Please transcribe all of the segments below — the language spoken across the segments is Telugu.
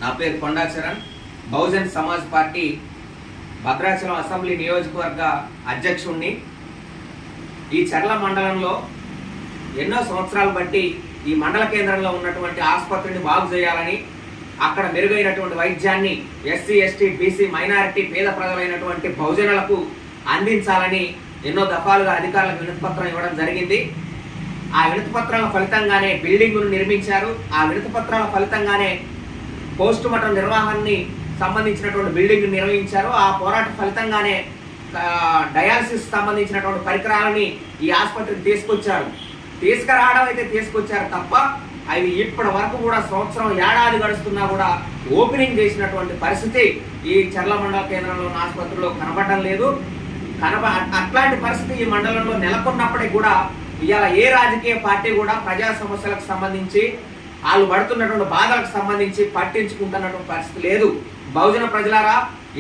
నా పేరు కొండా చరణ్, బహుజన్ సమాజ్ పార్టీ భద్రాచలం అసెంబ్లీ నియోజకవర్గ అధ్యక్షుణ్ణి. ఈ చర్ల మండలంలో ఎన్నో సంవత్సరాలు బట్టి ఈ మండల కేంద్రంలో ఉన్నటువంటి ఆసుపత్రిని బాగు చేయాలని, అక్కడ మెరుగైనటువంటి వైద్యాన్ని ఎస్సీ, ఎస్టీ, బీసీ, మైనారిటీ, పేద ప్రజలైనటువంటి బహుజనులకు అందించాలని ఎన్నో దఫాలుగా అధికారులకు వినతిపత్రం ఇవ్వడం జరిగింది. ఆ వినతిపత్రాల ఫలితంగానే బిల్డింగును నిర్మించారు. ఆ వినతిపత్రాల ఫలితంగానే పోస్ట్ మార్టం నిర్వహణని సంబంధించినటువంటి బిల్డింగ్ నిర్వహించారు. ఆ పోరాట ఫలితంగానే డయాలసిస్ సంబంధించినటువంటి పరికరాలని ఈ ఆసుపత్రికి తీసుకురావడం అయితే తీసుకొచ్చారు తప్ప అవి ఇప్పటి వరకు కూడా సంవత్సరం, ఏడాది గడుస్తున్నా కూడా ఓపెనింగ్ చేసినటువంటి పరిస్థితి ఈ చర్ల మండల కేంద్రంలో ఉన్న ఆసుపత్రిలో కనబడడం లేదు. అట్లాంటి పరిస్థితి ఈ మండలంలో నెలకొన్నప్పటికీ కూడా ఇవాళ ఏ రాజకీయ పార్టీ కూడా ప్రజా సమస్యలకు సంబంధించి, వాళ్ళు పడుతున్నటువంటి బాధలకు సంబంధించి పట్టించుకుంటున్నటువంటి పరిస్థితి లేదు. బహుజన ప్రజలారా,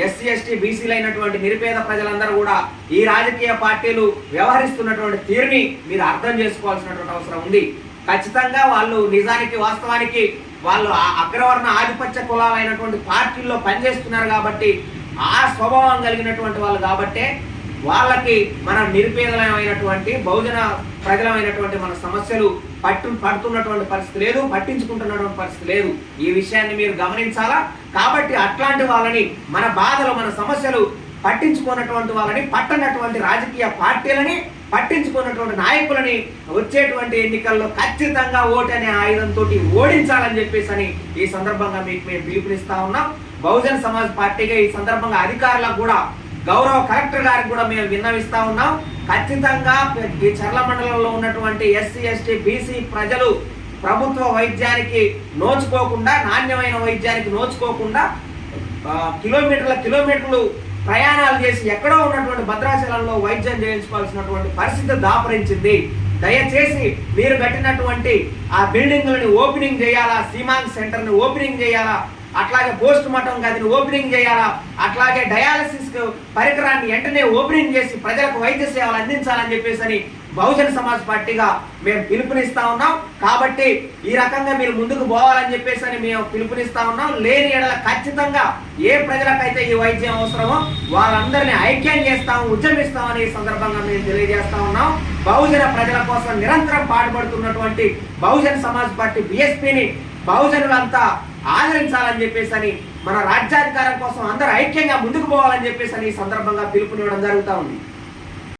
ఎస్సీ, ఎస్టీ, బీసీలు అయినటువంటి నిరుపేద ప్రజలందరూ కూడా ఈ రాజకీయ పార్టీలు వ్యవహరిస్తున్నటువంటి తీరుని మీరు అర్థం చేసుకోవాల్సినటువంటి అవసరం ఉంది. ఖచ్చితంగా వాళ్ళు నిజానికి, వాస్తవానికి వాళ్ళు అగ్రవర్ణ ఆధిపత్య కులాలైనటువంటి పార్టీల్లో పనిచేస్తున్నారు కాబట్టి, ఆ స్వభావం కలిగినటువంటి వాళ్ళు కాబట్టే వాళ్ళకి మన నిరుపేదలమైనటువంటి బహుజన ప్రజలమైనటువంటి మన సమస్యలు పడుతున్నటువంటి పరిస్థితి లేదు, పట్టించుకుంటున్నటువంటి పరిస్థితి లేదు. ఈ విషయాన్ని మీరు గమనించాలా. కాబట్టి అట్లాంటి వాళ్ళని, మన బాధలు, మన సమస్యలు పట్టించుకున్నటువంటి వాళ్ళని, పట్టనటువంటి రాజకీయ పార్టీలని, పట్టించుకున్నటువంటి నాయకులని వచ్చేటువంటి ఎన్నికల్లో ఖచ్చితంగా ఓటు అనే ఆయుధంతో ఓడించాలని చెప్పేసి ఈ సందర్భంగా మీకు మేము పిలుపునిస్తా ఉన్నాం. బహుజన్ సమాజ్ పార్టీగా ఈ సందర్భంగా అధికారులకు కూడా, గౌరవ కలెక్టర్ గారికి కూడా మేము విన్నవిస్తా ఉన్నాం. ఖచ్చితంగా ఈ చర్ల మండలంలో ఉన్నటువంటి ఎస్సీ, ఎస్టీ, బీసీ ప్రజలు ప్రభుత్వ వైద్యానికి నోచుకోకుండా, నాణ్యమైన వైద్యానికి నోచుకోకుండా కిలోమీటర్లు ప్రయాణాలు చేసి ఎక్కడో ఉన్నటువంటి భద్రాచలంలో వైద్యం చేయించుకోవాల్సినటువంటి పరిస్థితి దాపరించింది. దయచేసి మీరు కట్టినటువంటి ఆ బిల్డింగ్లని ఓపెనింగ్ చేయాలా, సీమాంగ్ సెంటర్ని ఓపెనింగ్ చేయాలా, అట్లాగే పోస్ట్ మార్టం గదిని ఓపెనింగ్ చేయాలా, అట్లాగే డయాలసిస్ పరికరాన్ని వెంటనే ఓపెనింగ్ చేసి ప్రజలకు వైద్య సేవలు అందించాలని చెప్పేసి బహుజన సమాజ్ పార్టీగా మేము పిలుపునిస్తా ఉన్నాం. కాబట్టి ఈ రకంగా మీరు ముందుకు పోవాలని చెప్పేసి మేము పిలుపునిస్తా ఉన్నాం. లేని ఎడల ఖచ్చితంగా ఏ ప్రజలకైతే ఈ వైద్యం అవసరమో వాళ్ళందరినీ ఐక్యం చేస్తాము, ఉద్యమిస్తామని ఈ సందర్భంగా మేము తెలియజేస్తా ఉన్నాం. బహుజన ప్రజల కోసం నిరంతరం పాటుపడుతున్నటువంటి బహుజన సమాజ్ పార్టీ BSPని బహుజనులంతా ఆదరించాలని చెప్పేసి, మన రాజ్యాధికారం కోసం అందరూ ఐక్యంగా ముందుకు పోవాలని చెప్పేసి ఈ సందర్భంగా పిలుపునివ్వడం జరుగుతూ ఉంది.